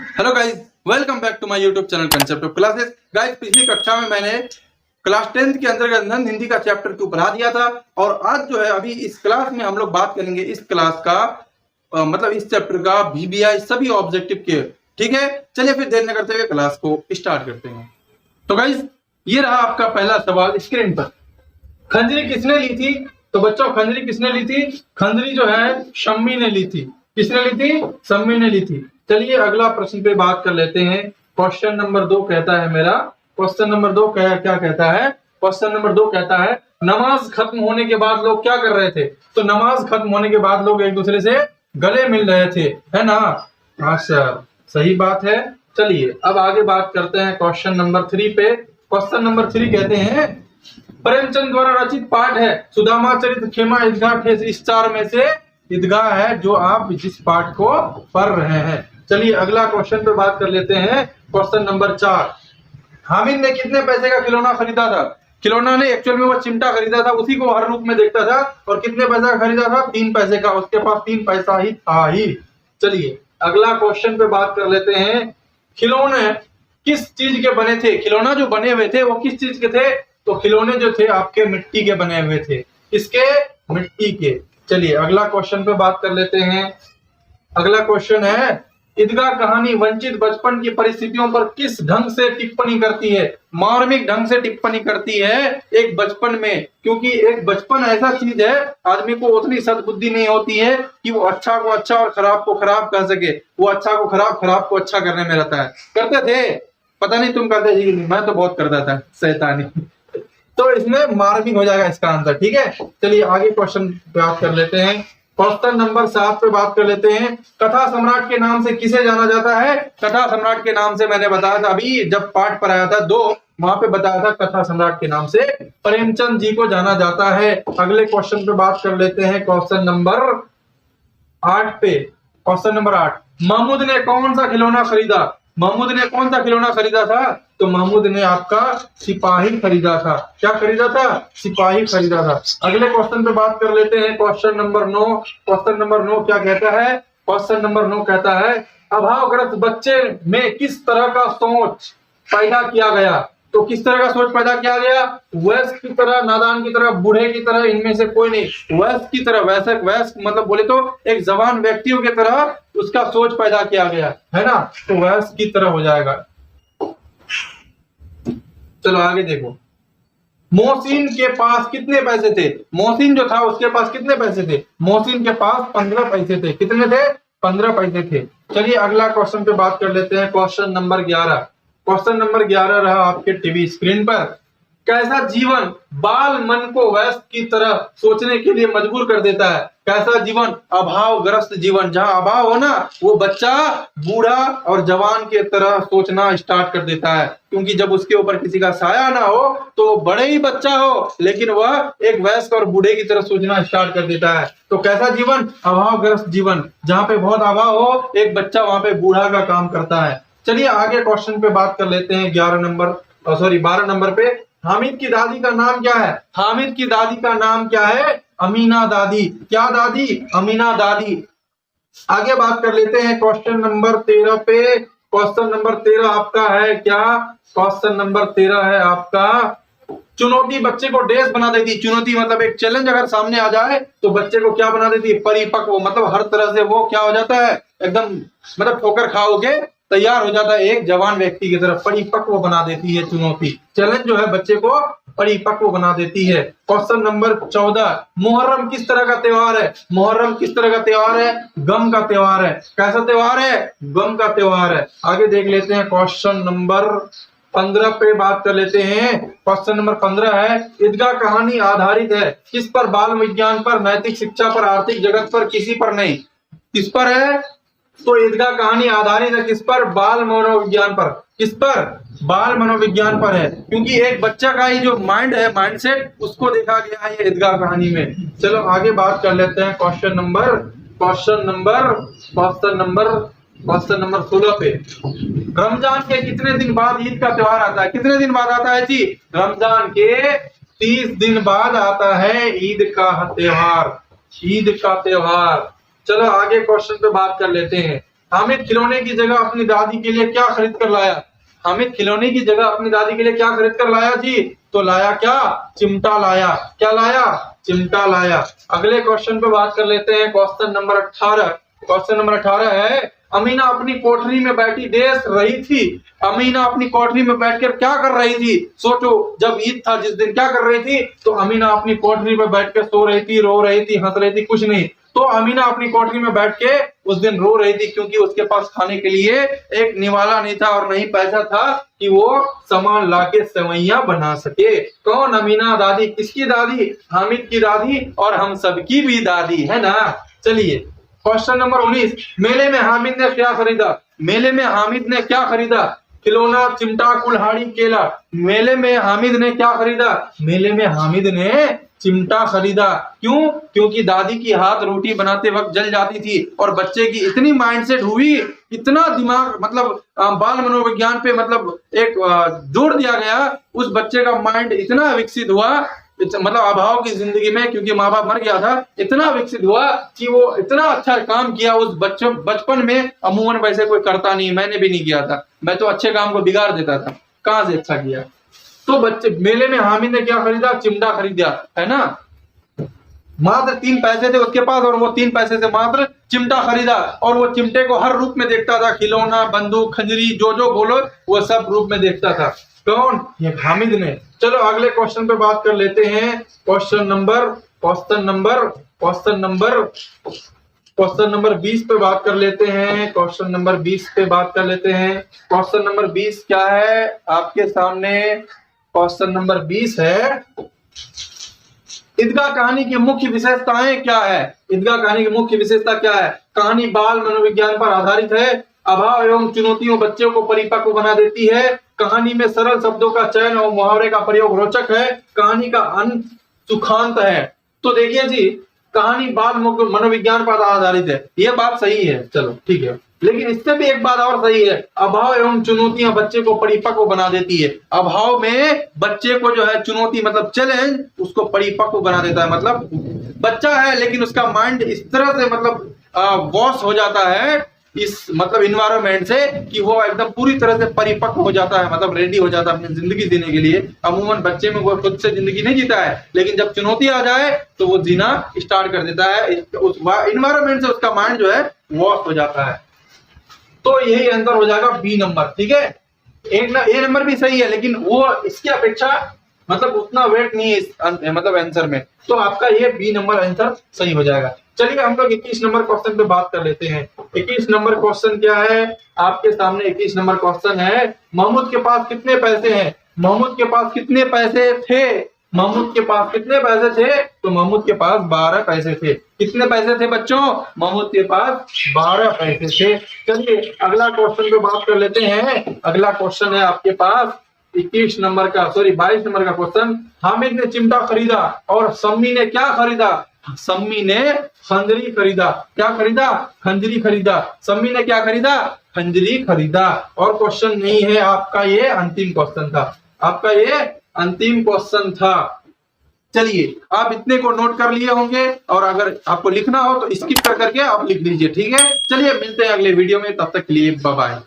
Hello guys, welcome back to my YouTube channel concept of classes. Guys, पिछली कक्षा में मैंने क्लास 10th के अंतर्गत नंद हिंदी का चैप्टर 2 पढ़ा दिया था और आज जो है अभी इस क्लास में हम लोग बात करेंगे इस क्लास का मतलब इस चैप्टर का VBI सभी ऑब्जेक्टिव के। ठीक है, चलिए फिर देर न करते हुए क्लास को स्टार्ट करते हैं। तो गाइस, ये रहा आपका पहला सवाल स्क्रीन पर। खंजरी किसने ली थी? तो बच्चों, खंजरी किसने ली थी? खंजरी जो है शम्मी ने ली थी। किसने ली थी? शम्मी ने ली थी। चलिए अगला प्रश्न पे बात कर लेते हैं। क्वेश्चन नंबर 2 कहता है मेरा, क्वेश्चन नंबर 2 क्या कहता है? क्वेश्चन नंबर 2 कहता है नमाज खत्म होने के बाद लोग क्या कर रहे थे? तो नमाज खत्म होने के बाद लोग एक दूसरे से गले मिल रहे थे, है ना? हाँ सर, सही बात है। चलिए अब आगे बात करते हैं क्वेश्चन नंबर 3 पे। क्वेश्चन नंबर 3 कहते हैं प्रेमचंद द्वारा रचित पाठ है सुदामा चरित, खेमा, ईदगाह, ठेस। इस चार में से ईदगाह है जो आप जिस पाठ को पढ़ रहे हैं। चलिए अगला क्वेश्चन पे बात कर लेते हैं। क्वेश्चन नंबर 4, हामिद ने कितने पैसे का खिलौना खरीदा था? खिलौना ने एक्चुअल में वो चिमटा खरीदा था, उसी को हर रूप में देखता था। और कितने पैसे का खरीदा था? 3 पैसे का। उसके पास 3 पैसा ही था ही। चलिए अगला क्वेश्चन पे बात कर लेते हैं। खिलौने किस चीज के बने थे? खिलौना जो बने हुए थे वो किस चीज के थे? तो खिलौने जो थे आपके मिट्टी के बने हुए थे। किसके? मिट्टी के। चलिए अगला क्वेश्चन पे बात कर लेते हैं। अगला क्वेश्चन है ईदगाह कहानी वंचित बचपन की परिस्थितियों पर किस ढंग से टिप्पणी करती है? मार्मिक ढंग से टिप्पणी करती है एक बचपन में, क्योंकि एक बचपन ऐसा चीज है आदमी को उतनी सद्बुद्धि नहीं होती है कि वो अच्छा को अच्छा और खराब को खराब कर सके। वो अच्छा को खराब, खराब को अच्छा करने में रहता है। करते थे? पता नहीं तुम करते थे कि नहीं, मैं तो बहुत करता था, शैतानी। तो इसमें मार्मिक हो जाएगा इसका आंसर। ठीक है, चलिए आगे क्वेश्चन बात कर लेते हैं। क्वेश्चन नंबर 7 पे बात कर लेते हैं। कथा सम्राट के नाम से किसे जाना जाता है? कथा सम्राट के नाम से मैंने बताया था अभी जब पाठ पढ़ाया था 2, वहां पे बताया था कथा सम्राट के नाम से प्रेमचंद जी को जाना जाता है। अगले क्वेश्चन पे बात कर लेते हैं। क्वेश्चन नंबर 8 पे। क्वेश्चन नंबर 8, महमूद ने कौन सा खिलौना खरीदा? महमूद ने कौन सा खिलौना खरीदा था? तो महमूद ने आपका सिपाही खरीदा था। क्या खरीदा था? सिपाही खरीदा था। अगले क्वेश्चन पे बात कर लेते हैं। Question number 9। क्वेश्चन नंबर 9 क्या कहता है? क्वेश्चन नंबर 9 कहता है अभावग्रस्त बच्चे में किस तरह का सोच पैदा किया गया? तो किस तरह का सोच पैदा किया गया? वयस्क की तरह, नादान की तरह, बूढ़े की तरह, इनमें से कोई नहीं। वयस्क की तरह, वयस्क मतलब बोले तो एक जवान व्यक्तियों की तरह उसका सोच पैदा किया गया है ना, तो वयस्क की तरह हो जाएगा। चलो आगे देखो। मोहसिन के पास कितने पैसे थे? मोहसिन जो था उसके पास कितने पैसे थे? मोहसिन के पास 15 पैसे थे। कितने थे? 15 पैसे थे। चलिए अगला क्वेश्चन पे बात कर लेते हैं। Question number 11। क्वेश्चन नंबर 11 रहा आपके टीवी स्क्रीन पर। कैसा जीवन बाल मन को वयस्क की तरह सोचने के लिए मजबूर कर देता है? कैसा जीवन? अभावग्रस्त जीवन। जहां अभाव हो ना, वो बच्चा बूढ़ा और जवान के तरह सोचना स्टार्ट कर देता है, क्योंकि जब उसके ऊपर किसी का साया ना हो तो बड़े ही बच्चा हो लेकिन वह एक वयस्क और बूढ़े की तरह सोचना स्टार्ट कर देता है। तो कैसा जीवन? अभावग्रस्त जीवन। जहां पे बहुत अभाव हो, एक बच्चा वहां पे बूढ़ा का काम करता है। चलिए आगे क्वेश्चन पे बात कर लेते हैं। 12 नंबर पे। हामिद की दादी का नाम क्या है? हामिद की दादी का नाम क्या है? अमीना दादी। क्या दादी? अमीना दादी। आगे बात कर लेते हैं क्वेश्चन नंबर 13 पे। क्वेश्चन नंबर 13 आपका है क्या? क्वेश्चन नंबर 13 है आपका चुनौती बच्चे को डैश बना देती। चुनौती मतलब एक चैलेंज अगर सामने आ जाए तो बच्चे को क्या बना देती? परिपक्व। मतलब हर तरह से वो क्या हो जाता है? एकदम मतलब ठोकर खाओगे तैयार हो जाता है, एक जवान व्यक्ति की तरफ परिपक्व बना देती है चुनौती। चैलेंज जो है बच्चे को परिपक्व बना देती है। क्वेश्चन नंबर 14, मुहर्रम किस तरह का त्योहार है? मुहर्रम किस तरह का त्योहार है? गम का त्योहार है। कैसा त्योहार है? गम का त्योहार है। आगे देख लेते हैं। क्वेश्चन नंबर 15 पे बात कर लेते हैं। क्वेश्चन नंबर 15 है ईदगाह कहानी आधारित है किस पर? बाल विज्ञान पर, नैतिक शिक्षा पर, आर्थिक जगत पर, किसी पर नहीं। किस पर है? तो ईदगाह कहानी आधारित है किस पर? बाल मनोविज्ञान पर। किस पर? बाल मनोविज्ञान पर है, क्योंकि एक बच्चा का ही जो माइंड है, माइंडसेट, उसको देखा गया है ये ईदगाह कहानी में। चलो आगे बात कर लेते हैं। क्वेश्चन नंबर 16 पे। रमजान के कितने दिन बाद ईद का त्योहार आता है? कितने दिन बाद आता है जी? रमजान के 30 दिन बाद आता है ईद का त्योहार। ईद का त्योहार। चलो आगे क्वेश्चन पे बात कर लेते हैं। हामिद खिलौने की जगह अपनी दादी के लिए क्या खरीद कर लाया? हामिद खिलौने की जगह अपनी दादी के लिए क्या खरीद कर लाया जी? तो लाया क्या? चिमटा लाया। क्या लाया? चिमटा लाया। अगले क्वेश्चन पे बात कर लेते हैं, क्वेश्चन नंबर 18। क्वेश्चन नंबर 18 है, अमीना अपनी कोठरी में बैठी देख रही थी। अमीना अपनी कोठरी में बैठकर क्या कर रही थी? सोचो, जब ईद था जिस दिन क्या कर रही थी? तो अमीना अपनी कोठरी में बैठकर सो रही थी, रो रही थी, हंस रही थी, कुछ नहीं। तो अमीना अपनी कोठरी में बैठ के उस दिन रो रही थी क्योंकि उसके पास खाने के लिए एक निवाला नहीं था और नहीं पैसा था कि वो सामान लाके सेवैयां बना सके। कौन? अमीना। दादी किसकी दादी? हामिद की दादी और हम सबकी भी दादी है ना। चलिए क्वेश्चन नंबर 19, मेले में हामिद ने क्या खरीदा? मेले में हामिद ने क्या खरीदा? खिलौना, चिमटा, कुल्हाड़ी, केला। मेले में हामिद ने क्या खरीदा? मेले में हामिद ने चिमटा खरीदा। क्यों? क्योंकि दादी की हाथ रोटी बनाते वक्त जल जाती थी और बच्चे की इतनी माइंडसेट हुई, इतना दिमाग मतलब बाल मनोविज्ञान पे मतलब एक जोर दिया गया, उस बच्चे का माइंड इतना विकसित हुआ, मतलब अभाव की जिंदगी में, क्योंकि माँ बाप मर गया था, इतना विकसित हुआ कि वो इतना अच्छा काम किया उस बचपन में। अमूमन वैसे कोई करता नहीं, मैंने भी नहीं किया था, मैं तो अच्छे काम को बिगाड़ देता था, कहां से अच्छा किया। तो बच्चे मेले में हामिद ने क्या खरीदा? चिमटा खरीदा, है ना। मात्र 3 पैसे थे उसके पास और वो 3 पैसे से मात्र चिमटा खरीदा और वो चिमटे को हर रूप में देखता था, खिलौना, बंदूक, खंजरी, जो बोलो वो सब रूप में देखता था। कौन? ये हामिद ने। चलो अगले क्वेश्चन पे बात कर लेते हैं। क्वेश्चन नंबर 20 पे बात कर लेते हैं। क्वेश्चन नंबर 20 पे बात कर लेते हैं। क्वेश्चन नंबर 20 क्या है आपके सामने? क्वेश्चन नंबर 20 है, ईदगाह कहानी की मुख्य विशेषताएं क्या है? ईदगाह कहानी की मुख्य विशेषता क्या है? कहानी बाल मनोविज्ञान पर आधारित है। अभाव एवं चुनौतियों बच्चों को परिपक्व बना देती है। कहानी में सरल शब्दों का चयन और मुहावरे का प्रयोग रोचक है। कहानी का अंत सुखांत है। तो देखिए जी, कहानी बाल मनोविज्ञान पर आधारित है, ये बात सही है, चलो ठीक है। लेकिन इससे भी एक बात और सही है, अभाव एवं चुनौतियां बच्चे को परिपक्व बना देती है। अभाव में बच्चे को जो है चुनौती मतलब चैलेंज उसको परिपक्व बना देता है। मतलब बच्चा है लेकिन उसका माइंड इस तरह से मतलब वॉश हो जाता है इस मतलब इन्वायरमेंट से कि वो एकदम पूरी तरह से परिपक्व हो जाता है, मतलब रेडी हो जाता है अपनी जिंदगी जीने के लिए। अमूमन बच्चे में वो खुद से जिंदगी नहीं जीता है, लेकिन जब चुनौती आ जाए तो वो जीना स्टार्ट कर देता है। उस इन्वायरमेंट से उसका माइंड जो है वॉश हो जाता है। तो यही आंसर हो जाएगा बी नंबर, ठीक है। ए नंबर भी सही है लेकिन वो इसकी अपेक्षा मतलब उतना वेट नहीं है मतलब आंसर में, तो आपका ये बी नंबर आंसर सही हो जाएगा। चलिए हम लोग 21 नंबर क्वेश्चन पे बात कर लेते हैं। 21 नंबर क्वेश्चन क्या है आपके सामने? 21 नंबर क्वेश्चन है, महमूद के पास कितने पैसे हैं? महमूद के पास कितने पैसे थे? महमूद के पास कितने पैसे थे? तो महमूद के पास 12 पैसे थे। कितने पैसे थे बच्चों? महमूद के पास 12 पैसे थे। चलिए अगला क्वेश्चन पे बात कर लेते हैं। अगला क्वेश्चन है आपके पास 22 नंबर का क्वेश्चन। हामिद ने चिमटा खरीदा और सम्मी ने क्या खरीदा? सम्मी ने खंजरी खरीदा। क्या खरीदा? खंजरी खरीदा। सम्मी ने क्या खरीदा? खंजरी खरीदा। और क्वेश्चन नहीं है आपका, ये अंतिम क्वेश्चन था आपका, ये अंतिम क्वेश्चन था। चलिए आप इतने को नोट कर लिए होंगे और अगर आपको लिखना हो तो स्किप कर करके आप लिख लीजिए, ठीक है। चलिए मिलते हैं अगले वीडियो में, तब तक के लिए बाय बाय।